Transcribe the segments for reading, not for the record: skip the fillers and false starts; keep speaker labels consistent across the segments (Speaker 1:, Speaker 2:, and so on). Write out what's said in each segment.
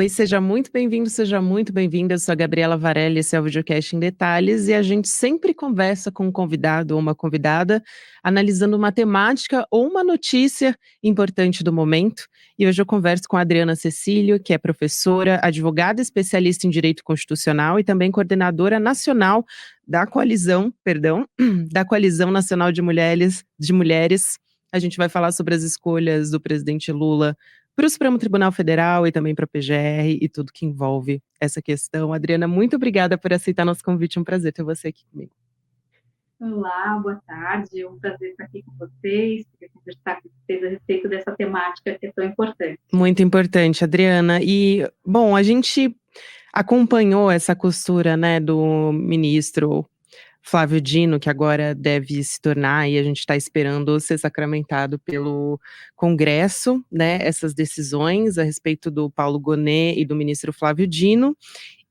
Speaker 1: Oi, seja muito bem-vindo, seja muito bem-vinda. Eu sou a Gabriela Varelli, esse é o Videocast em Detalhes, e a gente sempre conversa com um convidado ou uma convidada, analisando uma temática ou uma notícia importante do momento. E hoje eu converso com a Adriana Cecílio, que é professora, advogada especialista em Direito Constitucional e também coordenadora nacional da da Coalizão Nacional de Mulheres. A gente vai falar sobre as escolhas do presidente Lula para o Supremo Tribunal Federal e também para a PGR e tudo que envolve essa questão. Adriana, muito obrigada por aceitar nosso convite, é um prazer ter você aqui comigo.
Speaker 2: Olá, boa tarde, é um prazer estar aqui com vocês, poder conversar com vocês a respeito dessa temática que é tão importante.
Speaker 1: Muito importante, Adriana. E, bom, a gente acompanhou essa costura, né, do ministro Flávio Dino, que agora deve se tornar, e a gente está esperando ser sacramentado pelo Congresso, né, essas decisões a respeito do Paulo Gonet e do ministro Flávio Dino,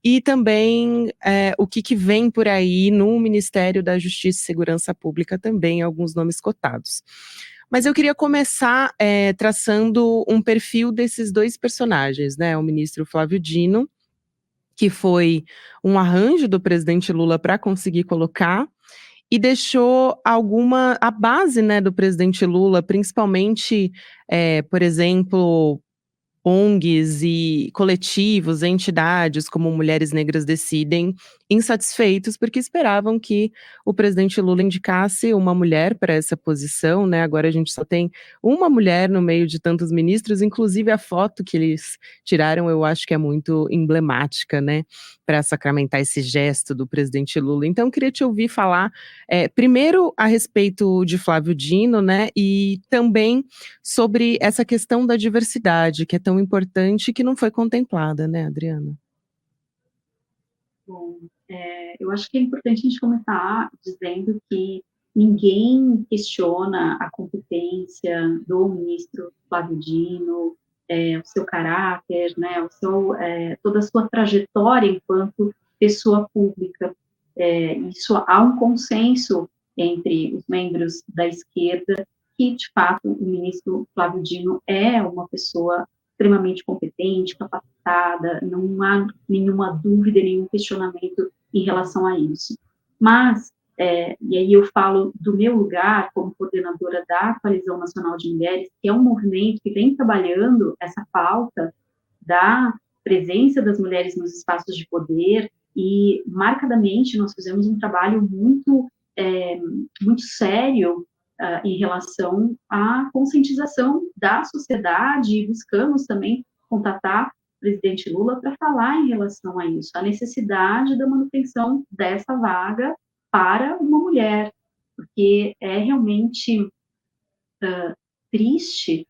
Speaker 1: e também o que vem por aí no Ministério da Justiça e Segurança Pública também, alguns nomes cotados. Mas eu queria começar traçando um perfil desses dois personagens, né, o ministro Flávio Dino, que foi um arranjo do presidente Lula para conseguir colocar, e deixou a base, né, do presidente Lula, principalmente, por exemplo, ONGs e coletivos, entidades como Mulheres Negras Decidem, insatisfeitos porque esperavam que o presidente Lula indicasse uma mulher para essa posição, né? Agora a gente só tem uma mulher no meio de tantos ministros, inclusive a foto que eles tiraram, eu acho que é muito emblemática, né? Para sacramentar esse gesto do presidente Lula. Então, eu queria te ouvir falar, primeiro a respeito de Flávio Dino, né? E também sobre essa questão da diversidade, que é tão importante e que não foi contemplada, né, Adriana?
Speaker 2: Bom, eu acho que é importante a gente começar dizendo que ninguém questiona a competência do ministro Flávio Dino, o seu caráter, né, toda a sua trajetória enquanto pessoa pública. Isso há um consenso entre os membros da esquerda que, de fato, o ministro Flávio Dino é uma pessoa extremamente competente, capacitada, não há nenhuma dúvida, nenhum questionamento em relação a isso. Mas, e aí eu falo do meu lugar como coordenadora da Coalizão Nacional de Mulheres, que é um movimento que vem trabalhando essa pauta da presença das mulheres nos espaços de poder, e marcadamente nós fizemos um trabalho muito sério em relação à conscientização da sociedade, e buscamos também contatar o presidente Lula para falar em relação a isso, a necessidade da manutenção dessa vaga para uma mulher, porque é realmente triste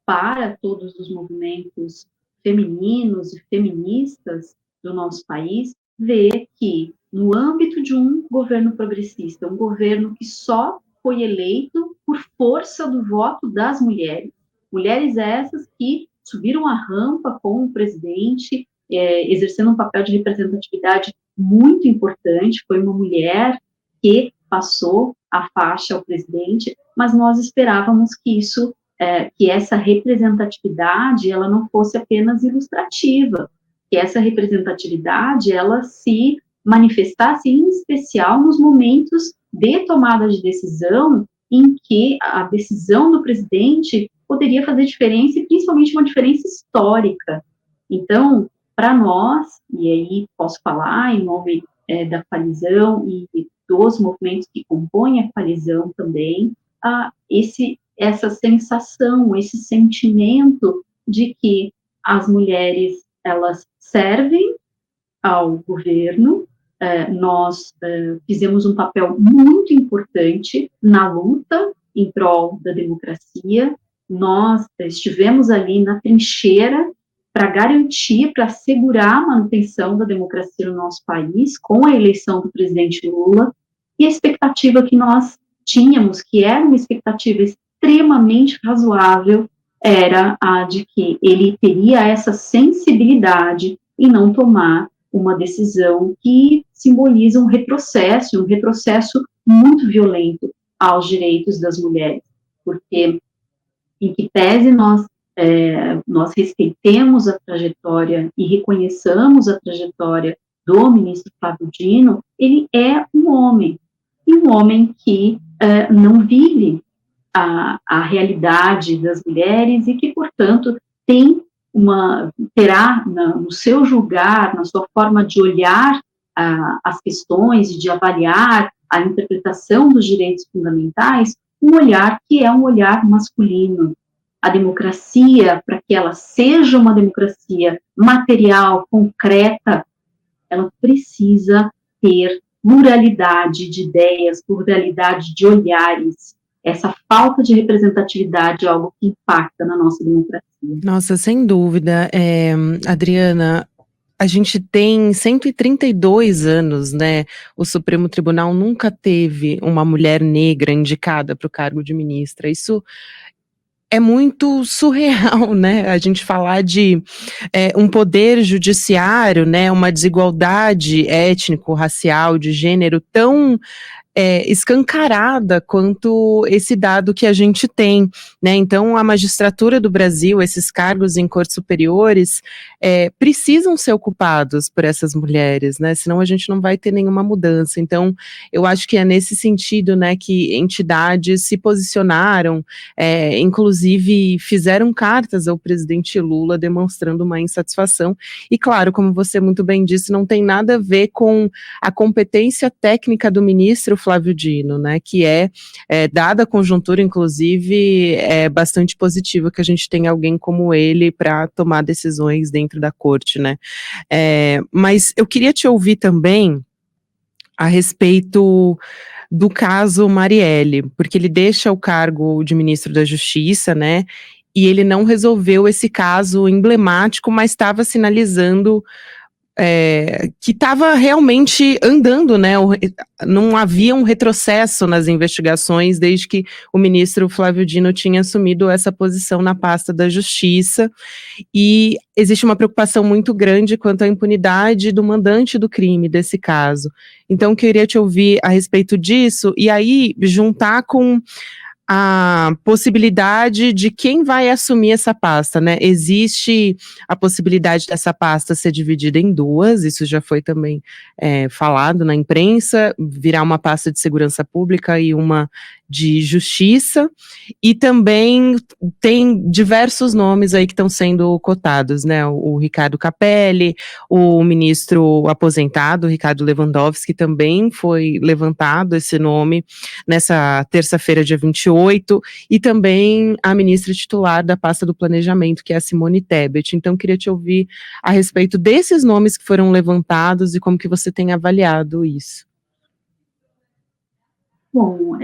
Speaker 2: para todos os movimentos femininos e feministas do nosso país ver que, no âmbito de um governo progressista, um governo que só foi eleito por força do voto das mulheres, mulheres essas que subiram a rampa com o presidente, exercendo um papel de representatividade muito importante, foi uma mulher que passou a faixa ao presidente, mas nós esperávamos que essa representatividade ela não fosse apenas ilustrativa, que essa representatividade ela se manifestasse em especial nos momentos de tomada de decisão em que a decisão do presidente poderia fazer diferença, e principalmente uma diferença histórica. Então, para nós, e aí posso falar em nome da coalizão e dos movimentos que compõem a coalizão também, essa sensação, esse sentimento de que as mulheres, elas servem ao governo, nós fizemos um papel muito importante na luta em prol da democracia, nós estivemos ali na trincheira para garantir, para assegurar a manutenção da democracia no nosso país, com a eleição do presidente Lula, e a expectativa que nós tínhamos, que era uma expectativa extremamente razoável, era a de que ele teria essa sensibilidade em não tomar uma decisão que simboliza um retrocesso muito violento aos direitos das mulheres, porque, em que tese, nós nós respeitemos a trajetória e reconheçamos a trajetória do ministro Flávio Dino, ele é um homem, e um homem que não vive a realidade das mulheres e que, portanto, terá no seu julgar, na sua forma de olhar as questões e de avaliar a interpretação dos direitos fundamentais, um olhar que é um olhar masculino. A democracia, para que ela seja uma democracia material, concreta, ela precisa ter pluralidade de ideias, pluralidade de olhares. Essa falta de representatividade é algo que impacta na nossa democracia.
Speaker 1: Nossa, sem dúvida. Adriana, a gente tem 132 anos, né? O Supremo Tribunal nunca teve uma mulher negra indicada para o cargo de ministra. Isso é muito surreal, né? A gente falar de um poder judiciário, né? Uma desigualdade étnico-racial, de gênero tão escancarada quanto esse dado que a gente tem, né? Então, a magistratura do Brasil, esses cargos em cortes superiores, precisam ser ocupados por essas mulheres, né? Senão a gente não vai ter nenhuma mudança. Então, eu acho que é nesse sentido, né, que entidades se posicionaram, inclusive fizeram cartas ao presidente Lula demonstrando uma insatisfação. E, claro, como você muito bem disse, não tem nada a ver com a competência técnica do ministro Flávio Dino, né, que dada a conjuntura, inclusive, é bastante positivo que a gente tenha alguém como ele para tomar decisões dentro da corte, né. Mas eu queria te ouvir também a respeito do caso Marielle, porque ele deixa o cargo de ministro da Justiça, né, e ele não resolveu esse caso emblemático, mas estava sinalizando que estava realmente andando, né? Não havia um retrocesso nas investigações desde que o ministro Flávio Dino tinha assumido essa posição na pasta da Justiça, e existe uma preocupação muito grande quanto à impunidade do mandante do crime desse caso. Então, eu queria te ouvir a respeito disso, e aí juntar com a possibilidade de quem vai assumir essa pasta, né? Existe a possibilidade dessa pasta ser dividida em duas, isso já foi também falado na imprensa, virar uma pasta de segurança pública e uma de justiça, e também tem diversos nomes aí que estão sendo cotados, né? O Ricardo Capelli, o ministro aposentado, Ricardo Lewandowski, também foi levantado esse nome nessa terça-feira, dia 28, e também a ministra titular da pasta do planejamento, que é a Simone Tebet. Então, queria te ouvir a respeito desses nomes que foram levantados e como que você tem avaliado isso.
Speaker 2: Bom,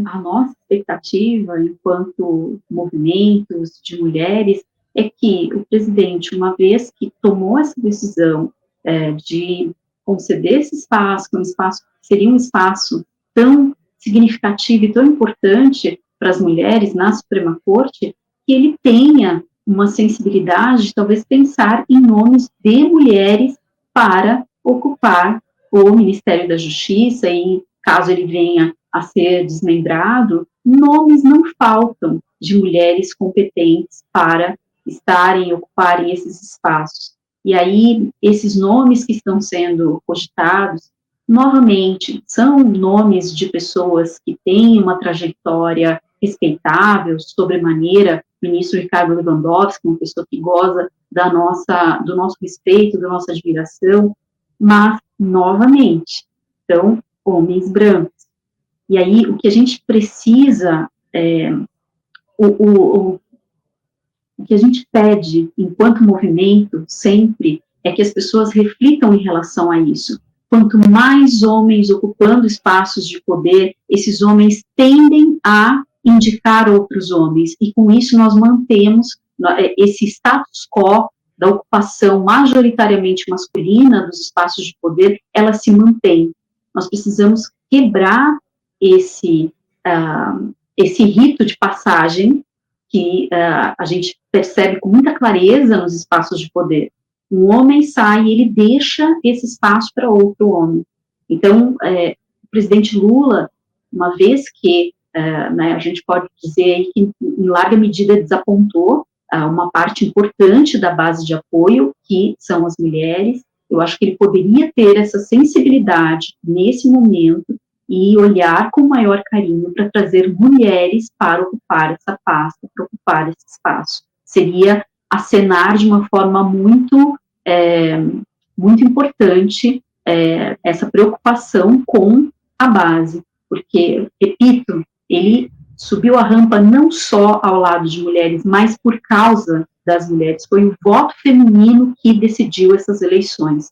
Speaker 2: a nossa expectativa, enquanto movimentos de mulheres, é que o presidente, uma vez que tomou essa decisão de conceder esse espaço, que seria um espaço tão significativo e tão importante para as mulheres na Suprema Corte, que ele tenha uma sensibilidade de talvez pensar em nomes de mulheres para ocupar o Ministério da Justiça e, caso ele venha a ser desmembrado, nomes não faltam de mulheres competentes para estarem, ocuparem esses espaços. E aí, esses nomes que estão sendo cogitados, novamente, são nomes de pessoas que têm uma trajetória respeitável, sobremaneira. O ministro Ricardo Lewandowski, uma pessoa que goza do nosso respeito, da nossa admiração, mas, novamente, são homens brancos. E aí, o que a gente precisa, o que a gente pede, enquanto movimento, sempre, é que as pessoas reflitam em relação a isso. Quanto mais homens ocupando espaços de poder, esses homens tendem a indicar outros homens, e com isso nós mantemos esse status quo da ocupação majoritariamente masculina dos espaços de poder, ela se mantém. Nós precisamos quebrar esse rito de passagem que a gente percebe com muita clareza nos espaços de poder. Um homem sai e ele deixa esse espaço para outro homem. Então, o presidente Lula, uma vez que a gente pode dizer que em larga medida desapontou uma parte importante da base de apoio, que são as mulheres. Eu acho que ele poderia ter essa sensibilidade nesse momento e olhar com maior carinho para trazer mulheres para ocupar essa pasta, para ocupar esse espaço. Seria acenar de uma forma muito importante essa preocupação com a base, porque, repito, ele subiu a rampa não só ao lado de mulheres, mas por causa das mulheres. Foi o voto feminino que decidiu essas eleições.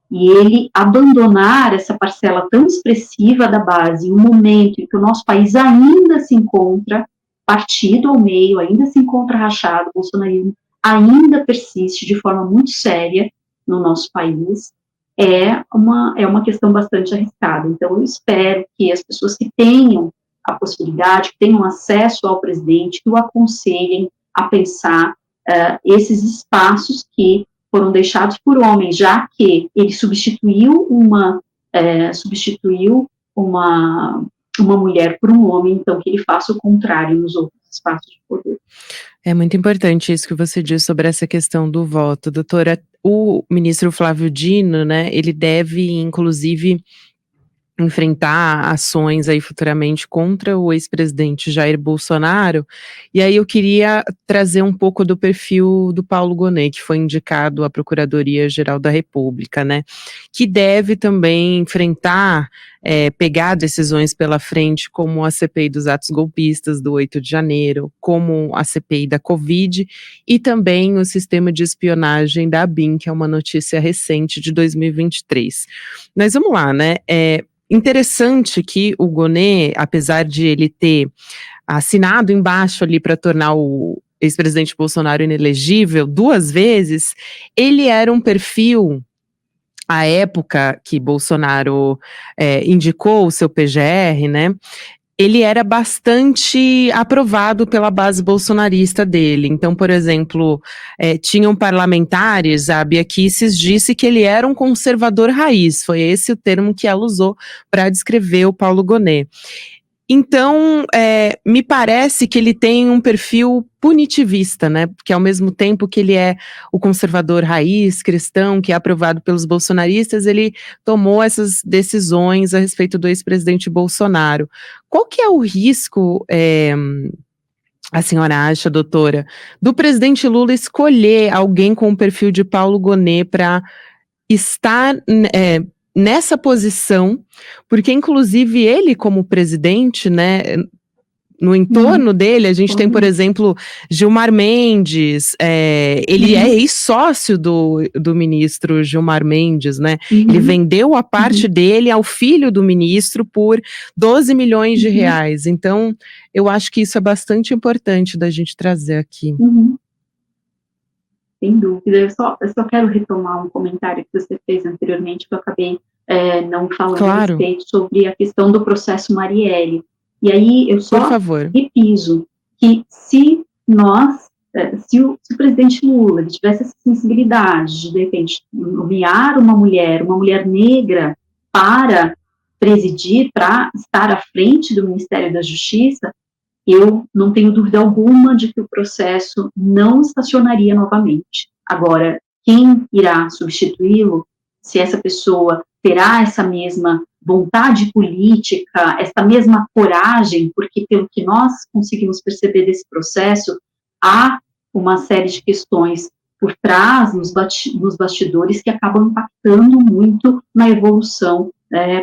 Speaker 2: E ele abandonar essa parcela tão expressiva da base em um momento em que o nosso país ainda se encontra partido ao meio, ainda se encontra rachado, o bolsonarismo ainda persiste de forma muito séria no nosso país, é uma questão bastante arriscada. Então, eu espero que as pessoas que tenham a possibilidade, que tenham acesso ao presidente, que o aconselhem a pensar esses espaços que foram deixados por homens, já que ele substituiu uma mulher por um homem, então que ele faça o contrário nos outros espaços de poder.
Speaker 1: É muito importante isso que você diz sobre essa questão do voto, doutora. O ministro Flávio Dino, né, ele deve, inclusive, enfrentar ações aí futuramente contra o ex-presidente Jair Bolsonaro, e aí eu queria trazer um pouco do perfil do Paulo Gonet, que foi indicado à Procuradoria-Geral da República, né, que deve também enfrentar, pegar decisões pela frente, como a CPI dos atos golpistas do 8 de janeiro, como a CPI da Covid, e também o sistema de espionagem da ABIN, que é uma notícia recente de 2023. Mas vamos lá, né, interessante que o Gonet, apesar de ele ter assinado embaixo ali para tornar o ex-presidente Bolsonaro inelegível 2 vezes, ele era um perfil, à época que Bolsonaro indicou o seu PGR, né, ele era bastante aprovado pela base bolsonarista dele. Então, por exemplo, tinham parlamentares, a Bia Kicis disse que ele era um conservador raiz, foi esse o termo que ela usou para descrever o Paulo Gonet. Então, me parece que ele tem um perfil punitivista, né? Porque ao mesmo tempo que ele é o conservador raiz, cristão, que é aprovado pelos bolsonaristas, ele tomou essas decisões a respeito do ex-presidente Bolsonaro. Qual que é o risco, a senhora acha, doutora, do presidente Lula escolher alguém com o perfil de Paulo Gonet para estar nessa posição, porque inclusive ele como presidente, né, no entorno dele a gente tem, por exemplo, Gilmar Mendes, ele é ex-sócio do ministro Gilmar Mendes, né, ele vendeu a parte dele ao filho do ministro por 12 milhões de reais, então eu acho que isso é bastante importante da gente trazer aqui.
Speaker 2: Sem dúvida. Eu só quero retomar um comentário que você fez anteriormente, que eu acabei não falando a respeito sobre a questão do processo Marielle. E aí eu só repiso que se o presidente Lula tivesse essa sensibilidade de repente, nomear uma mulher negra para presidir, para estar à frente do Ministério da Justiça, eu não tenho dúvida alguma de que o processo não estacionaria novamente. Agora, quem irá substituí-lo, se essa pessoa terá essa mesma vontade política, essa mesma coragem, porque pelo que nós conseguimos perceber desse processo, há uma série de questões por trás, nos bastidores, que acabam impactando muito na evolução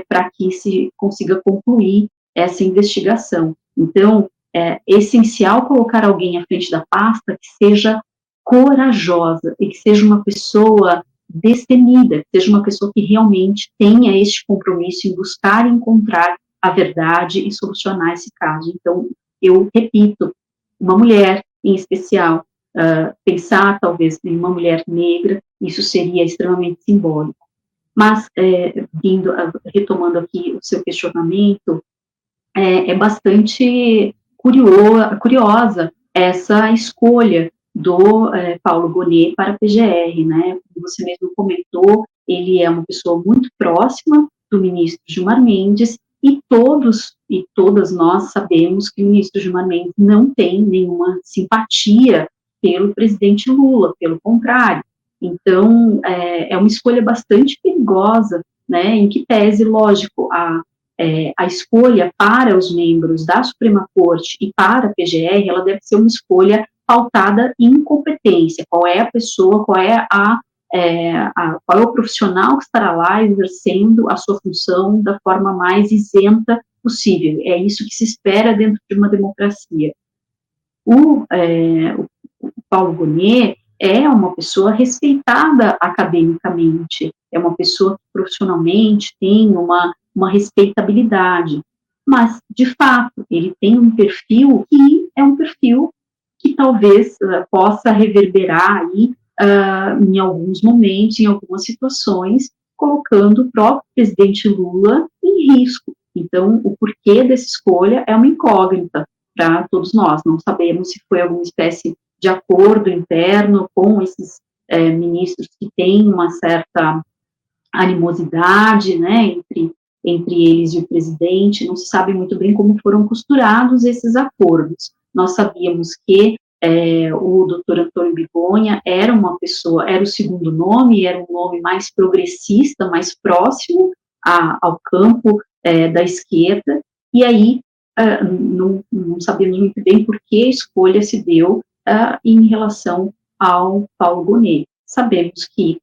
Speaker 2: para que se consiga concluir essa investigação. Então, é essencial colocar alguém à frente da pasta que seja corajosa e que seja uma pessoa destemida, que seja uma pessoa que realmente tenha este compromisso em buscar encontrar a verdade e solucionar esse caso. Então, eu repito, uma mulher em especial, pensar talvez em uma mulher negra, isso seria extremamente simbólico. Mas, retomando aqui o seu questionamento, é bastante curiosa essa escolha do Paulo Gonet para a PGR, né? Como você mesmo comentou, ele é uma pessoa muito próxima do ministro Gilmar Mendes e todos e todas nós sabemos que o ministro Gilmar Mendes não tem nenhuma simpatia pelo presidente Lula, pelo contrário. Então, é uma escolha bastante perigosa, né, em que pese, lógico, a escolha para os membros da Suprema Corte e para a PGR, ela deve ser uma escolha pautada em competência, qual é a pessoa, qual é o profissional que estará lá exercendo a sua função da forma mais isenta possível. É isso que se espera dentro de uma democracia. O Paulo Gonet é uma pessoa respeitada academicamente, é uma pessoa que profissionalmente tem uma respeitabilidade, mas, de fato, ele tem um perfil que é um perfil que talvez possa reverberar aí em alguns momentos, em algumas situações, colocando o próprio presidente Lula em risco. Então, o porquê dessa escolha é uma incógnita para todos nós. Não sabemos se foi alguma espécie de acordo interno com esses ministros que têm uma certa animosidade, né, entre eles e o presidente. Não se sabe muito bem como foram costurados esses acordos. Nós sabíamos que o doutor Antônio Bigonha era uma pessoa, era o segundo nome, era um nome mais progressista, mais próximo ao campo da esquerda, e aí não sabemos muito bem por que a escolha se deu em relação ao Paulo Gonet. Sabemos que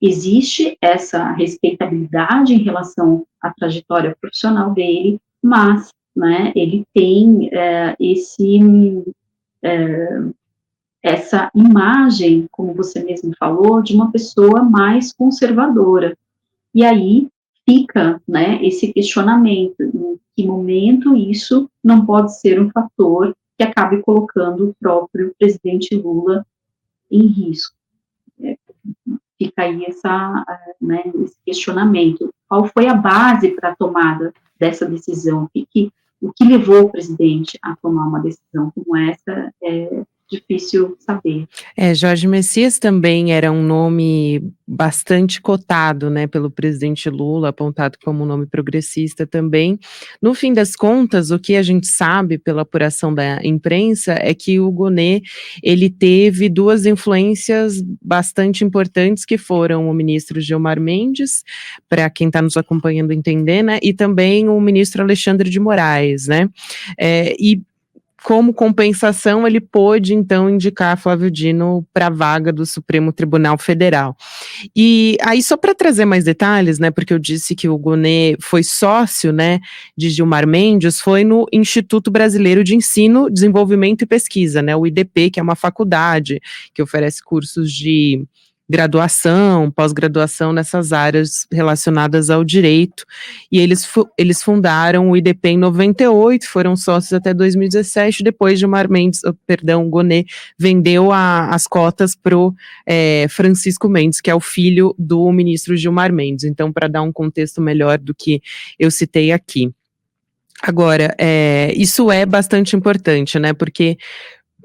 Speaker 2: existe essa respeitabilidade em relação à trajetória profissional dele, mas, né, ele tem essa imagem, como você mesmo falou, de uma pessoa mais conservadora. E aí fica, né, esse questionamento, em que momento isso não pode ser um fator que acabe colocando o próprio presidente Lula em risco. Fica aí né, esse questionamento. Qual foi a base para a tomada dessa decisão? O que levou o presidente a tomar uma decisão como essa é difícil saber.
Speaker 1: Jorge Messias também era um nome bastante cotado, né, pelo presidente Lula, apontado como um nome progressista também. No fim das contas, o que a gente sabe pela apuração da imprensa é que o Gonet, ele teve duas influências bastante importantes, que foram o ministro Gilmar Mendes, para quem está nos acompanhando entender, né, e também o ministro Alexandre de Moraes, né, e como compensação, ele pôde, então, indicar Flávio Dino para a vaga do Supremo Tribunal Federal. E aí, só para trazer mais detalhes, né, porque eu disse que o Gonet foi sócio, né, de Gilmar Mendes, foi no Instituto Brasileiro de Ensino, Desenvolvimento e Pesquisa, né, o IDP, que é uma faculdade que oferece cursos de graduação, pós-graduação nessas áreas relacionadas ao direito, e eles fundaram o IDP em 98, foram sócios até 2017, depois Gilmar Mendes, Gonet vendeu as cotas para o Francisco Mendes, que é o filho do ministro Gilmar Mendes, então para dar um contexto melhor do que eu citei aqui. Agora, isso é bastante importante, né, porque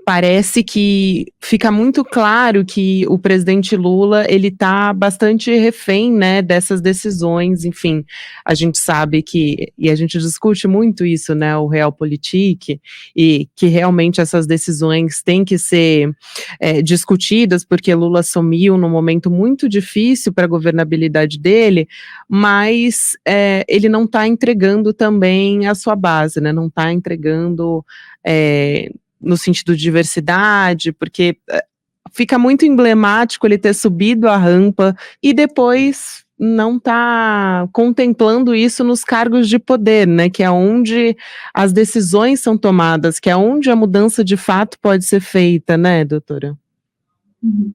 Speaker 1: parece que fica muito claro que o presidente Lula, ele está bastante refém, né, dessas decisões, enfim, a gente sabe que, e a gente discute muito isso, né, o Realpolitik, e que realmente essas decisões têm que ser discutidas, porque Lula assumiu num momento muito difícil para a governabilidade dele, mas ele não está entregando também a sua base, né, não está entregando no sentido de diversidade, porque fica muito emblemático ele ter subido a rampa e depois não está contemplando isso nos cargos de poder, né, que é onde as decisões são tomadas, que é onde a mudança de fato pode ser feita, né, doutora?
Speaker 2: Uhum.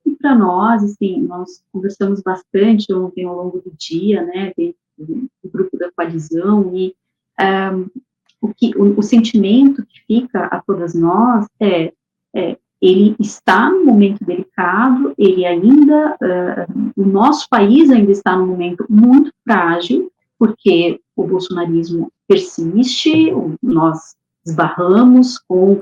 Speaker 2: E para nós, assim, nós conversamos bastante ontem ao longo do dia, né, do grupo da coalizão, e o sentimento que fica a todas nós ele está num momento delicado, ele ainda, o nosso país ainda está num momento muito frágil, porque o bolsonarismo persiste, nós esbarramos com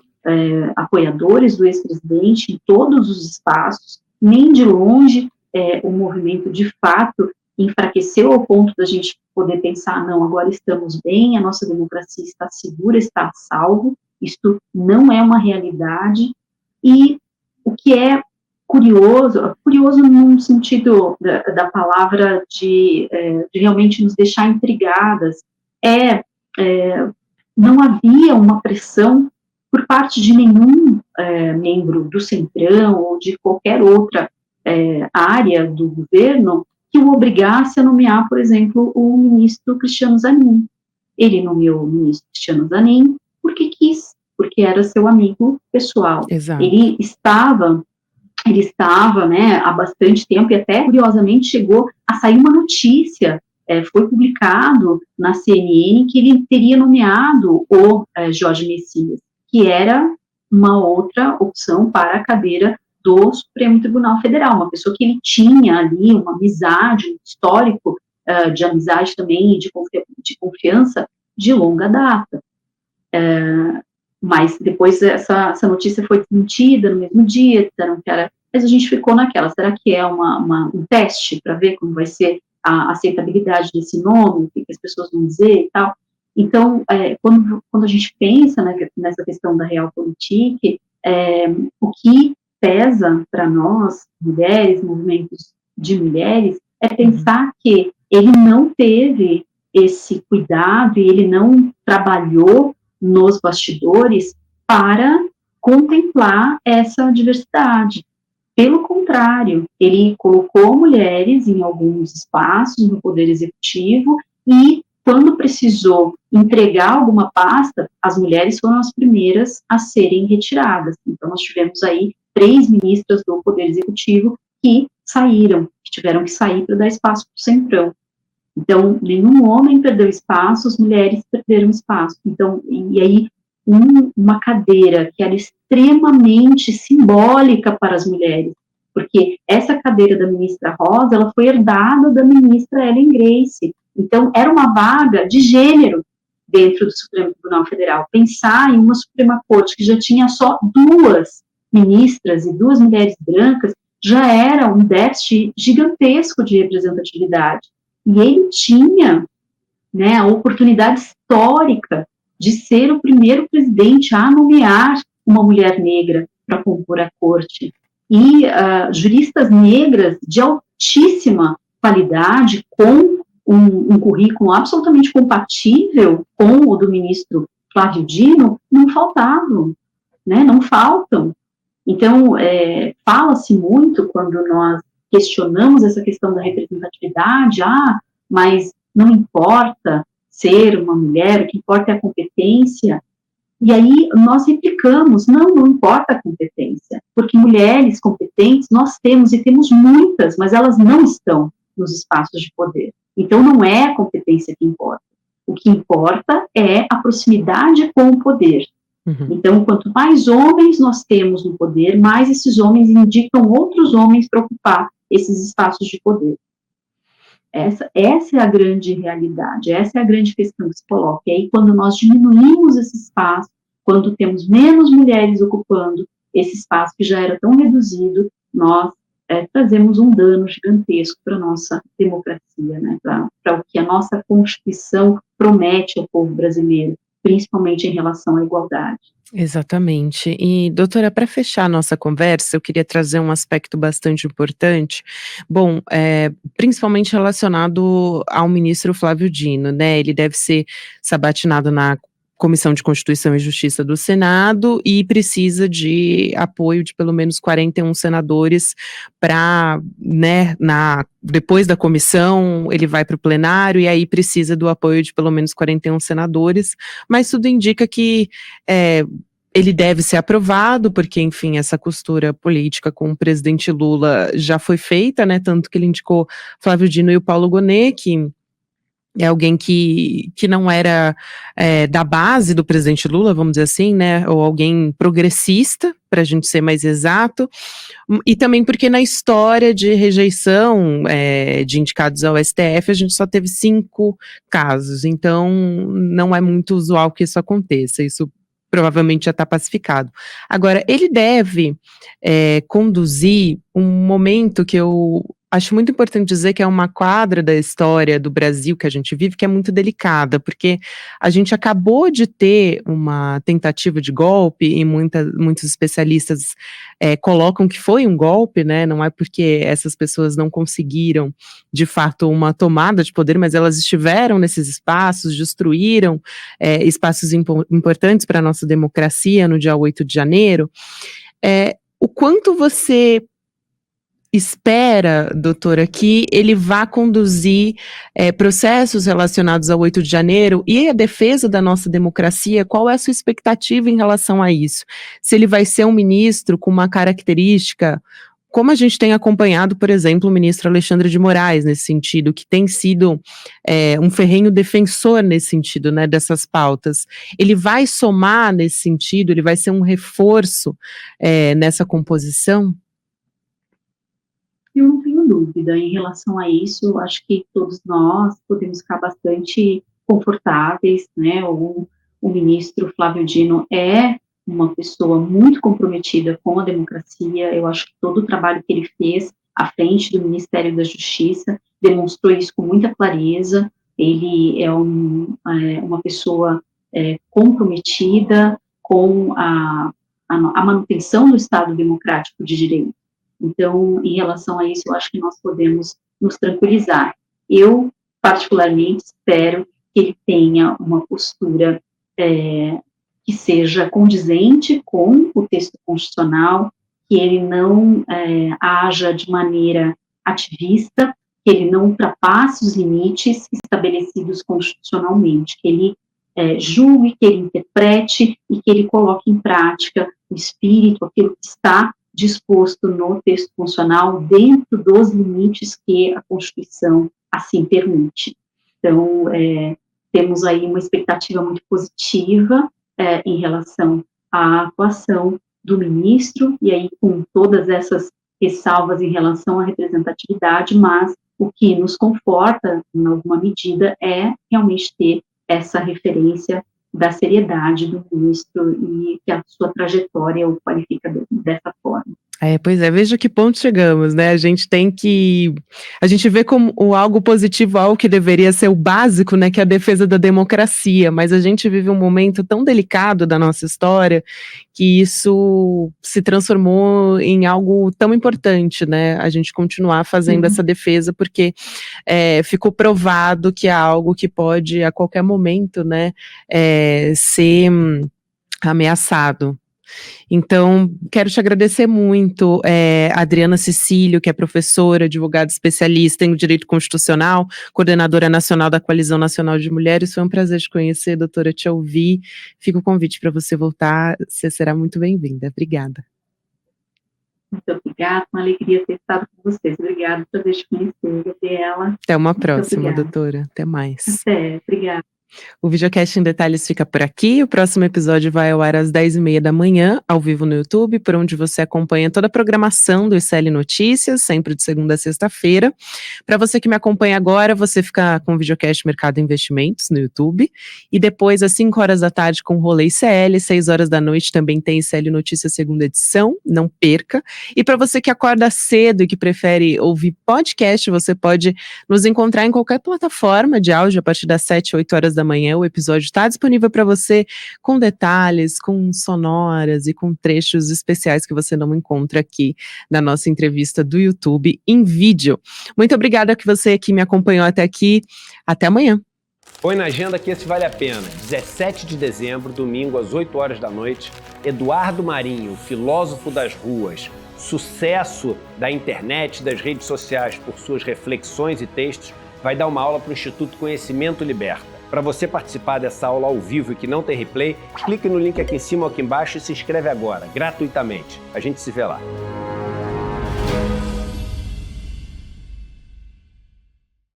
Speaker 2: apoiadores do ex-presidente em todos os espaços, nem de longe o movimento de fato enfraqueceu ao ponto da gente poder pensar, não, agora estamos bem, a nossa democracia está segura, está a salvo. Isto não é uma realidade. E o que é curioso num sentido da palavra de realmente nos deixar intrigadas, não havia uma pressão por parte de nenhum membro do Centrão ou de qualquer outra área do governo que o obrigasse a nomear, por exemplo, o ministro Cristiano Zanin. Ele nomeou o ministro Cristiano Zanin porque quis, porque era seu amigo pessoal.
Speaker 1: Exato.
Speaker 2: Ele estava, né, há bastante tempo, e até curiosamente chegou a sair uma notícia, foi publicado na CNN que ele teria nomeado o Jorge Messias, que era uma outra opção para a cadeira do Supremo Tribunal Federal, uma pessoa que ele tinha ali uma amizade, um histórico de amizade também, de confiança de longa data. Mas depois essa notícia foi desmentida no mesmo dia, disseram que era, mas a gente ficou naquela, será que é um teste para ver como vai ser a aceitabilidade desse nome, o que as pessoas vão dizer e tal? Então, quando a gente pensa nessa questão da realpolitik, o que pesa para nós, mulheres, movimentos de mulheres, é pensar que ele não teve esse cuidado e ele não trabalhou nos bastidores para contemplar essa diversidade. Pelo contrário, ele colocou mulheres em alguns espaços no Poder Executivo e, quando precisou entregar alguma pasta, as mulheres foram as primeiras a serem retiradas. Então, nós tivemos aí 3 ministras do Poder Executivo que saíram, que tiveram que sair para dar espaço para o Centrão. Então, nenhum homem perdeu espaço, as mulheres perderam espaço. Então, e aí, uma cadeira que era extremamente simbólica para as mulheres, porque essa cadeira da ministra Rosa, ela foi herdada da ministra Ellen Grace. Então, era uma vaga de gênero dentro do Supremo Tribunal Federal. Pensar em uma Suprema Corte que já tinha só 2 ministras e 2 mulheres brancas, já era um déficit gigantesco de representatividade. E ele tinha, né, a oportunidade histórica de ser o primeiro presidente a nomear uma mulher negra para compor a corte. E juristas negras de altíssima qualidade, com um currículo absolutamente compatível com o do ministro Flávio Dino, não faltavam, né, não faltam. Então, fala-se muito quando nós questionamos essa questão da representatividade, mas não importa ser uma mulher, o que importa é a competência. E aí nós replicamos, não importa a competência, porque mulheres competentes nós temos, e temos muitas, mas elas não estão nos espaços de poder. Então não é a competência que importa. O que importa é a proximidade com o poder. Então, quanto mais homens nós temos no poder, mais esses homens indicam outros homens para ocupar esses espaços de poder. Essa é a grande realidade, essa é a grande questão que se coloca. E aí, quando nós diminuímos esse espaço, quando temos menos mulheres ocupando esse espaço que já era tão reduzido, nós trazemos um dano gigantesco para a nossa democracia, né? Para o que a nossa Constituição promete ao povo brasileiro, principalmente em relação à igualdade.
Speaker 1: Exatamente. E, doutora, para fechar a nossa conversa, eu queria trazer um aspecto bastante importante, bom, principalmente relacionado ao ministro Flávio Dino, né, ele deve ser sabatinado na Comissão de Constituição e Justiça do Senado e precisa de apoio de pelo menos 41 senadores para, né, depois da comissão, ele vai para o plenário e aí precisa do apoio de pelo menos 41 senadores, mas tudo indica que ele deve ser aprovado, porque, enfim, essa costura política com o presidente Lula já foi feita, né, tanto que ele indicou Flávio Dino e o Paulo Gonet, que é alguém que não era da base do presidente Lula, vamos dizer assim, né, ou alguém progressista, para a gente ser mais exato, e também porque na história de rejeição de indicados ao STF, a gente só teve 5 casos, então não é muito usual que isso aconteça, isso provavelmente já está pacificado. Agora, ele deve conduzir um momento que eu acho muito importante dizer que é uma quadra da história do Brasil que a gente vive que é muito delicada, porque a gente acabou de ter uma tentativa de golpe e muitos especialistas colocam que foi um golpe, né? Não é porque essas pessoas não conseguiram, de fato, uma tomada de poder, mas elas estiveram nesses espaços, destruíram espaços importantes para a nossa democracia no dia 8 de janeiro. O quanto você espera, doutora, que ele vá conduzir processos relacionados ao 8 de janeiro e a defesa da nossa democracia? Qual é a sua expectativa em relação a isso? Se ele vai ser um ministro com uma característica, como a gente tem acompanhado, por exemplo, o ministro Alexandre de Moraes nesse sentido, que tem sido um ferrenho defensor nesse sentido, né, dessas pautas. Ele vai somar nesse sentido? Ele vai ser um reforço nessa composição?
Speaker 2: Eu não tenho dúvida em relação a isso. Acho que todos nós podemos ficar bastante confortáveis, né? O ministro Flávio Dino é uma pessoa muito comprometida com a democracia. Eu acho que todo o trabalho que ele fez à frente do Ministério da Justiça demonstrou isso com muita clareza. Ele é uma pessoa comprometida com a manutenção do Estado democrático de direito. Então, em relação a isso, eu acho que nós podemos nos tranquilizar. Eu, particularmente, espero que ele tenha uma postura que seja condizente com o texto constitucional, que ele não haja de maneira ativista, que ele não ultrapasse os limites estabelecidos constitucionalmente, que ele julgue, que ele interprete e que ele coloque em prática o espírito, aquilo que está disposto no texto constitucional dentro dos limites que a Constituição assim permite. Então, temos aí uma expectativa muito positiva em relação à atuação do ministro, e aí com todas essas ressalvas em relação à representatividade, mas o que nos conforta, em alguma medida, é realmente ter essa referência da seriedade do ministro e que a sua trajetória o qualifica dessa forma.
Speaker 1: Pois é, veja que ponto chegamos, né? A gente vê como algo positivo, algo que deveria ser o básico, né? Que é a defesa da democracia, mas a gente vive um momento tão delicado da nossa história que isso se transformou em algo tão importante, né? A gente continuar fazendo essa defesa, porque ficou provado que é algo que pode, a qualquer momento, né, ser ameaçado. Então, quero te agradecer muito, Adriana Cecílio, que é professora, advogada especialista em direito constitucional, coordenadora nacional da Coalizão Nacional de Mulheres. Foi um prazer te conhecer, doutora, te ouvir. Fica o convite para você voltar, você será muito bem-vinda. Obrigada.
Speaker 2: Muito obrigada, uma alegria ter estado com vocês. Obrigada por te conhecer, Gabriela.
Speaker 1: Até uma próxima, doutora. Até mais.
Speaker 2: Até, obrigada.
Speaker 1: O Videocast em Detalhes fica por aqui. O próximo episódio vai ao ar às 10h30 da manhã, ao vivo no YouTube, por onde você acompanha toda a programação do ICL Notícias, sempre de segunda a sexta-feira. Para você que me acompanha agora, você fica com o Videocast Mercado e Investimentos no YouTube. E depois, às 5h da tarde, com o Rolê ICL, 6h da noite, também tem ICL Notícias segunda edição. Não perca. E para você que acorda cedo e que prefere ouvir podcast, você pode nos encontrar em qualquer plataforma de áudio a partir das 7, 8h da manhã. O episódio está disponível para você com detalhes, com sonoras e com trechos especiais que você não encontra aqui na nossa entrevista do YouTube em vídeo. Muito obrigada que você que me acompanhou até aqui. Até amanhã.
Speaker 3: Põe na agenda que esse vale a pena. 17 de dezembro, domingo, às 8h da noite, Eduardo Marinho, filósofo das ruas, sucesso da internet, das redes sociais por suas reflexões e textos, vai dar uma aula para o Instituto Conhecimento Liberta. Para você participar dessa aula ao vivo e que não tem replay, clique no link aqui em cima ou aqui embaixo e se inscreve agora, gratuitamente. A gente se vê lá.